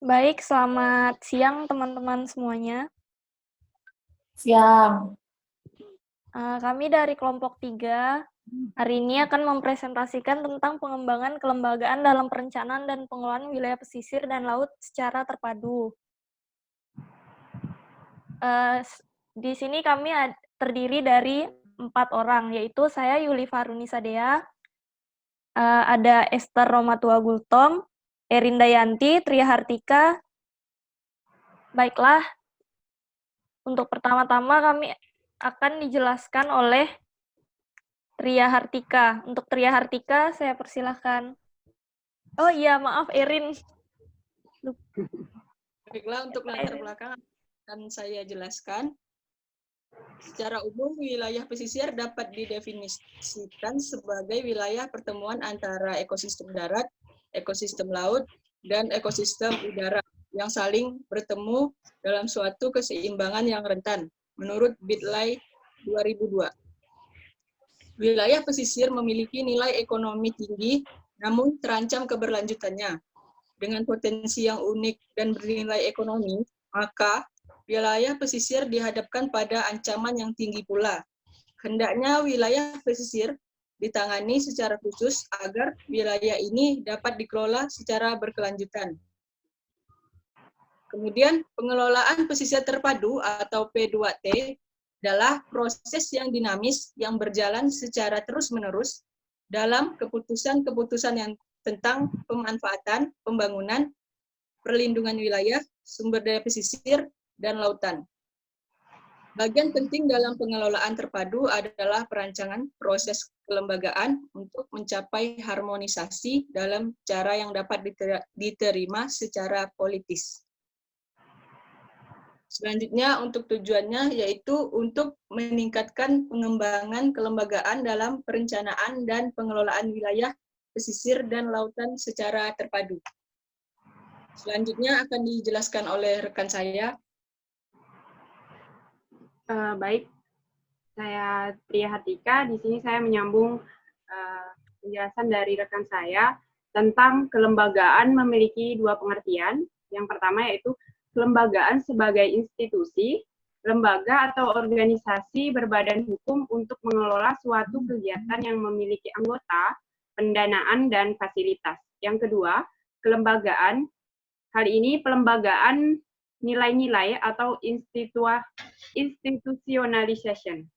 Baik, selamat siang teman-teman semuanya. Siang. Kami dari kelompok 3 hari ini akan mempresentasikan tentang pengembangan kelembagaan dalam perencanaan dan pengelolaan wilayah pesisir dan laut secara terpadu. Di sini kami terdiri dari 4 orang, yaitu saya Yuli Faruni Sadea, ada Esther Romatua Gultom, Erin Dayanti, Tria Hartika. Baiklah, untuk pertama-tama kami akan dijelaskan oleh Tria Hartika. Untuk Tria Hartika, saya persilahkan. Oh iya, maaf Erin. Baiklah, untuk latar belakang akan saya jelaskan. Secara umum, wilayah pesisir dapat didefinisikan sebagai wilayah pertemuan antara ekosistem darat, ekosistem laut, dan ekosistem udara yang saling bertemu dalam suatu keseimbangan yang rentan, menurut Bitley 2002. Wilayah pesisir memiliki nilai ekonomi tinggi, namun terancam keberlanjutannya. Dengan potensi yang unik dan bernilai ekonomi, maka wilayah pesisir dihadapkan pada ancaman yang tinggi pula. Hendaknya wilayah pesisir ditangani secara khusus agar wilayah ini dapat dikelola secara berkelanjutan. Kemudian, pengelolaan pesisir terpadu atau P2T adalah proses yang dinamis yang berjalan secara terus-menerus dalam keputusan-keputusan yang tentang pemanfaatan, pembangunan, perlindungan wilayah, sumber daya pesisir, dan lautan. Bagian penting dalam pengelolaan terpadu adalah perancangan proses kelembagaan untuk mencapai harmonisasi dalam cara yang dapat diterima secara politis. Selanjutnya, untuk tujuannya yaitu untuk meningkatkan pengembangan kelembagaan dalam perencanaan dan pengelolaan wilayah pesisir dan lautan secara terpadu. Selanjutnya akan dijelaskan oleh rekan saya. Baik, saya Tria Hartika. Di sini saya menyambung penjelasan dari rekan saya tentang kelembagaan memiliki dua pengertian. Yang pertama yaitu kelembagaan sebagai institusi, lembaga atau organisasi berbadan hukum untuk mengelola suatu kegiatan yang memiliki anggota, pendanaan, dan fasilitas. Yang kedua, kelembagaan. Hal ini pelembagaan nilai-nilai atau institutionalization.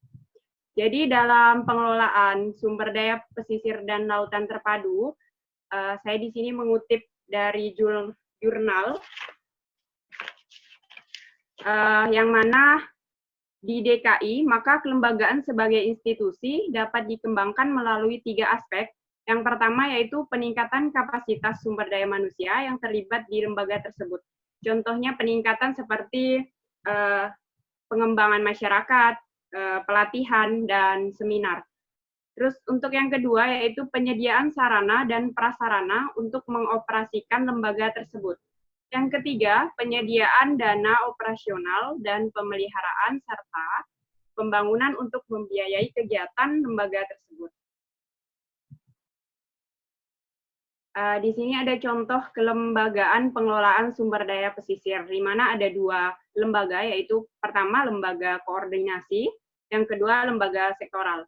Jadi dalam pengelolaan sumber daya pesisir dan lautan terpadu, saya di sini mengutip dari jurnal yang mana di DKI, maka kelembagaan sebagai institusi dapat dikembangkan melalui 3 aspek. Yang pertama yaitu peningkatan kapasitas sumber daya manusia yang terlibat di lembaga tersebut. Contohnya peningkatan seperti pengembangan masyarakat, pelatihan, dan seminar. Terus untuk yang kedua yaitu penyediaan sarana dan prasarana untuk mengoperasikan lembaga tersebut. Yang ketiga, penyediaan dana operasional dan pemeliharaan serta pembangunan untuk membiayai kegiatan lembaga tersebut. Di sini ada contoh kelembagaan pengelolaan sumber daya pesisir, di mana ada 2 lembaga, yaitu pertama lembaga koordinasi, yang kedua lembaga sektoral.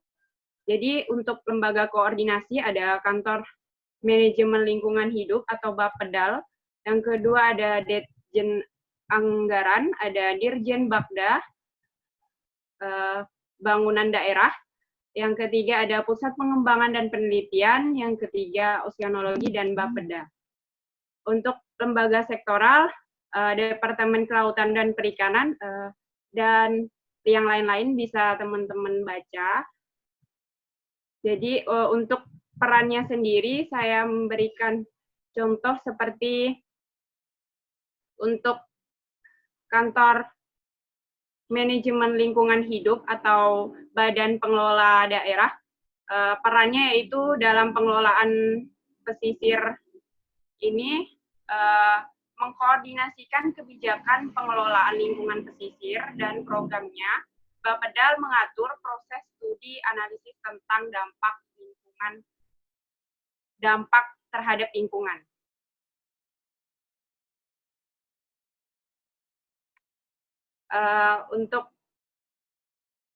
Jadi untuk lembaga koordinasi ada kantor manajemen lingkungan hidup atau Bapedal, yang kedua ada Ditjen Anggaran, ada Dirjen Bapda, bangunan daerah, yang ketiga ada Pusat Pengembangan dan Penelitian, yang ketiga Oseanologi dan Bapeda. Untuk lembaga sektoral, Departemen Kelautan dan Perikanan, dan yang lain-lain bisa teman-teman baca. Jadi untuk perannya sendiri, saya memberikan contoh seperti untuk kantor manajemen lingkungan hidup atau badan pengelola daerah, perannya yaitu dalam pengelolaan pesisir ini mengkoordinasikan kebijakan pengelolaan lingkungan pesisir dan programnya. Bapedal mengatur proses studi analisis tentang dampak terhadap lingkungan. Untuk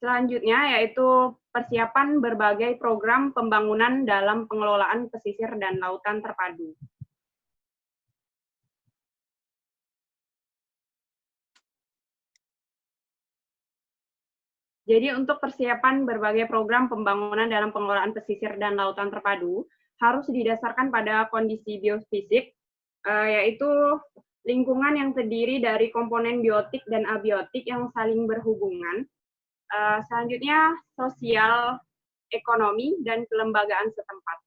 selanjutnya yaitu persiapan berbagai program pembangunan dalam pengelolaan pesisir dan lautan terpadu. Jadi untuk persiapan berbagai program pembangunan dalam pengelolaan pesisir dan lautan terpadu harus didasarkan pada kondisi biofisik, yaitu lingkungan yang terdiri dari komponen biotik dan abiotik yang saling berhubungan. Selanjutnya sosial, ekonomi, dan kelembagaan setempat.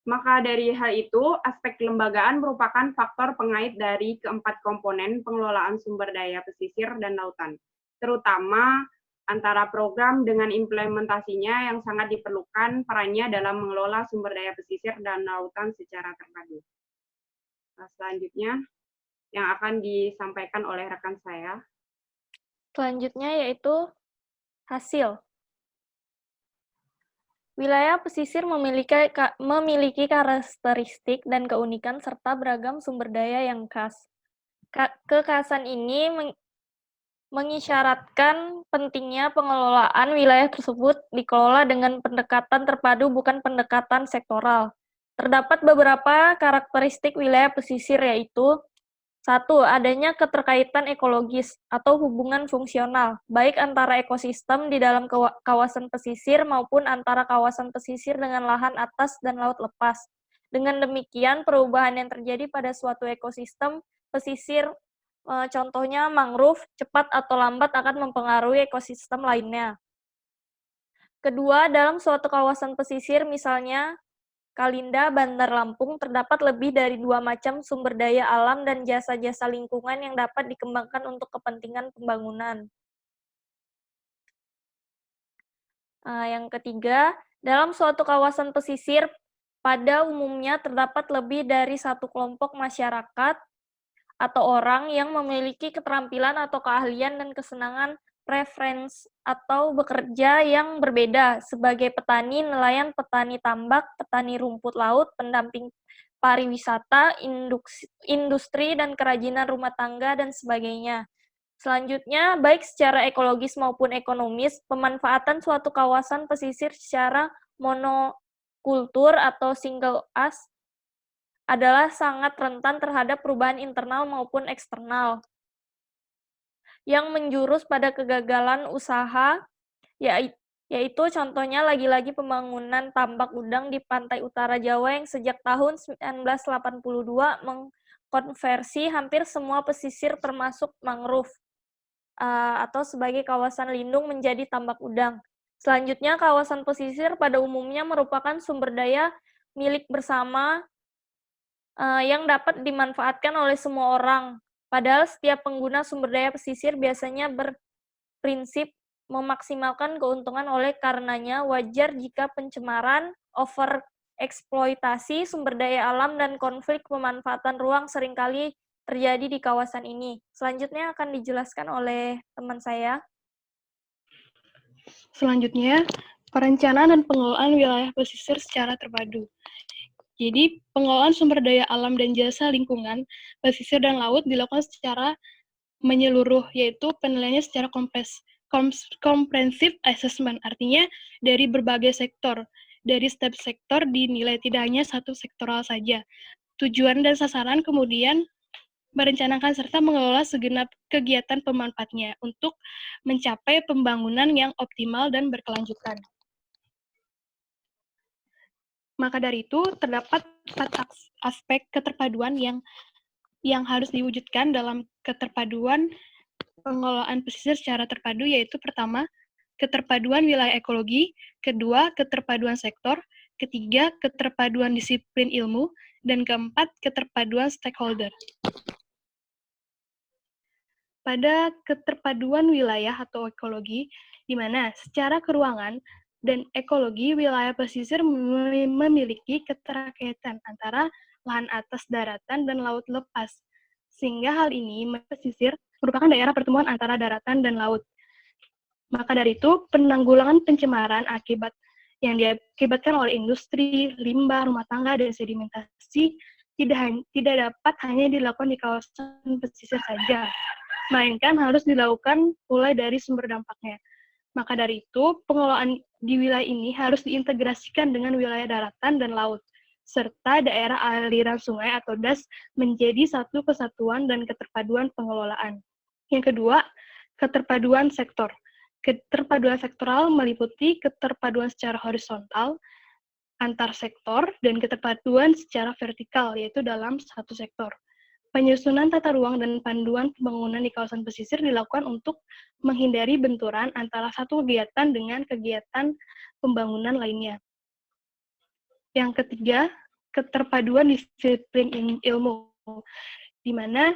Maka dari hal itu, aspek kelembagaan merupakan faktor pengait dari keempat komponen pengelolaan sumber daya pesisir dan lautan, terutama antara program dengan implementasinya yang sangat diperlukan perannya dalam mengelola sumber daya pesisir dan lautan secara terpadu. Selanjutnya, yang akan disampaikan oleh rekan saya. Selanjutnya yaitu hasil. Wilayah pesisir memiliki karakteristik dan keunikan serta beragam sumber daya yang khas. Kekhasan ini mengisyaratkan pentingnya pengelolaan wilayah tersebut dikelola dengan pendekatan terpadu bukan pendekatan sektoral. Terdapat beberapa karakteristik wilayah pesisir yaitu 1. Adanya keterkaitan ekologis atau hubungan fungsional, baik antara ekosistem di dalam kawasan pesisir maupun antara kawasan pesisir dengan lahan atas dan laut lepas. Dengan demikian, perubahan yang terjadi pada suatu ekosistem pesisir, contohnya mangrove, cepat atau lambat akan mempengaruhi ekosistem lainnya. Kedua, dalam suatu kawasan pesisir, misalnya Kalinda, Bandar Lampung, terdapat lebih dari 2 macam sumber daya alam dan jasa-jasa lingkungan yang dapat dikembangkan untuk kepentingan pembangunan. Yang ketiga, dalam suatu kawasan pesisir, pada umumnya terdapat lebih dari satu kelompok masyarakat atau orang yang memiliki keterampilan atau keahlian dan kesenangan preferensi atau bekerja yang berbeda sebagai petani, nelayan, petani tambak, petani rumput laut, pendamping pariwisata, industri dan kerajinan rumah tangga, dan sebagainya. Selanjutnya, baik secara ekologis maupun ekonomis, pemanfaatan suatu kawasan pesisir secara monokultur atau single as adalah sangat rentan terhadap perubahan internal maupun eksternal yang menjurus pada kegagalan usaha, yaitu contohnya lagi-lagi pembangunan tambak udang di pantai utara Jawa yang sejak tahun 1982 mengkonversi hampir semua pesisir termasuk mangrove atau sebagai kawasan lindung menjadi tambak udang. Selanjutnya, kawasan pesisir pada umumnya merupakan sumber daya milik bersama yang dapat dimanfaatkan oleh semua orang. Padahal setiap pengguna sumber daya pesisir biasanya berprinsip memaksimalkan keuntungan, oleh karenanya wajar jika pencemaran, overeksploitasi sumber daya alam, dan konflik pemanfaatan ruang seringkali terjadi di kawasan ini. Selanjutnya akan dijelaskan oleh teman saya. Selanjutnya, perencanaan dan pengelolaan wilayah pesisir secara terpadu. Jadi, pengelolaan sumber daya alam dan jasa lingkungan, pesisir dan laut dilakukan secara menyeluruh, yaitu penilaiannya secara comprehensive assessment, artinya dari berbagai sektor. Dari setiap sektor dinilai, tidak hanya satu sektoral saja. Tujuan dan sasaran kemudian merencanakan serta mengelola segenap kegiatan pemanfaatnya untuk mencapai pembangunan yang optimal dan berkelanjutan. Maka dari itu, terdapat 4 aspek keterpaduan yang harus diwujudkan dalam keterpaduan pengelolaan pesisir secara terpadu, yaitu pertama, keterpaduan wilayah ekologi, kedua, keterpaduan sektor, ketiga, keterpaduan disiplin ilmu, dan keempat, keterpaduan stakeholder. Pada keterpaduan wilayah atau ekologi, di mana secara keruangan dan ekologi wilayah pesisir memiliki keterkaitan antara lahan atas daratan dan laut lepas, sehingga hal ini pesisir merupakan daerah pertemuan antara daratan dan laut. Maka dari itu, penanggulangan pencemaran yang diakibatkan oleh industri, limbah, rumah tangga, dan sedimentasi tidak dapat hanya dilakukan di kawasan pesisir saja, melainkan harus dilakukan mulai dari sumber dampaknya. Maka dari itu, pengelolaan di wilayah ini harus diintegrasikan dengan wilayah daratan dan laut, serta daerah aliran sungai atau DAS menjadi satu kesatuan dan keterpaduan pengelolaan. Yang kedua, keterpaduan sektor. Keterpaduan sektoral meliputi keterpaduan secara horizontal, antar sektor, dan keterpaduan secara vertikal, yaitu dalam satu sektor. Penyusunan tata ruang dan panduan pembangunan di kawasan pesisir dilakukan untuk menghindari benturan antara satu kegiatan dengan kegiatan pembangunan lainnya. Yang ketiga, keterpaduan disiplin ilmu, di mana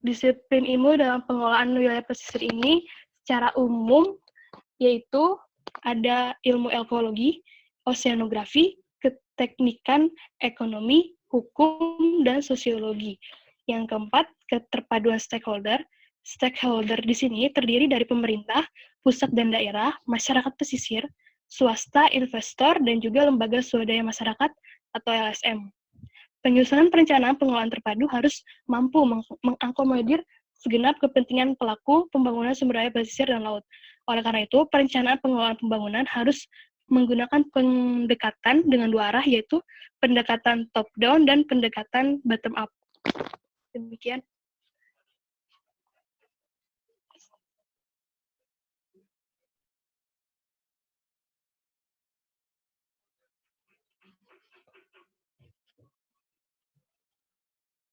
disiplin ilmu dalam pengelolaan wilayah pesisir ini secara umum yaitu ada ilmu ekologi, oseanografi, keteknikan, ekonomi, hukum, dan sosiologi. Yang keempat, keterpaduan stakeholder. Stakeholder di sini terdiri dari pemerintah, pusat dan daerah, masyarakat pesisir, swasta, investor, dan juga lembaga swadaya masyarakat atau LSM. Penyusunan perencanaan pengelolaan terpadu harus mampu mengakomodir segenap kepentingan pelaku pembangunan sumber daya pesisir dan laut. Oleh karena itu, perencanaan pengelolaan pembangunan harus menggunakan pendekatan dengan dua arah, yaitu pendekatan top-down dan pendekatan bottom-up. Demikian.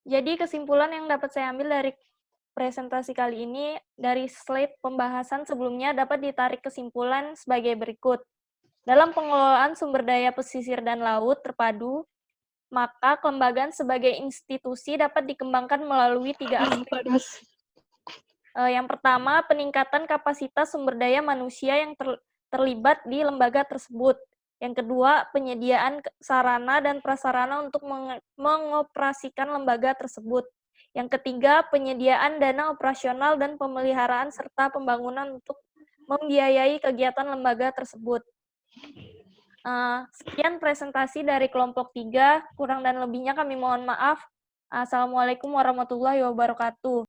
Jadi kesimpulan yang dapat saya ambil dari presentasi kali ini, dari slide pembahasan sebelumnya dapat ditarik kesimpulan sebagai berikut. Dalam pengelolaan sumber daya pesisir dan laut terpadu, maka kelembagaan sebagai institusi dapat dikembangkan melalui 3 aspek. Yang pertama, peningkatan kapasitas sumber daya manusia yang terlibat di lembaga tersebut. Yang kedua, penyediaan sarana dan prasarana untuk mengoperasikan lembaga tersebut. Yang ketiga, penyediaan dana operasional dan pemeliharaan serta pembangunan untuk membiayai kegiatan lembaga tersebut. Sekian presentasi dari kelompok 3, kurang dan lebihnya kami mohon maaf. Assalamualaikum warahmatullahi wabarakatuh.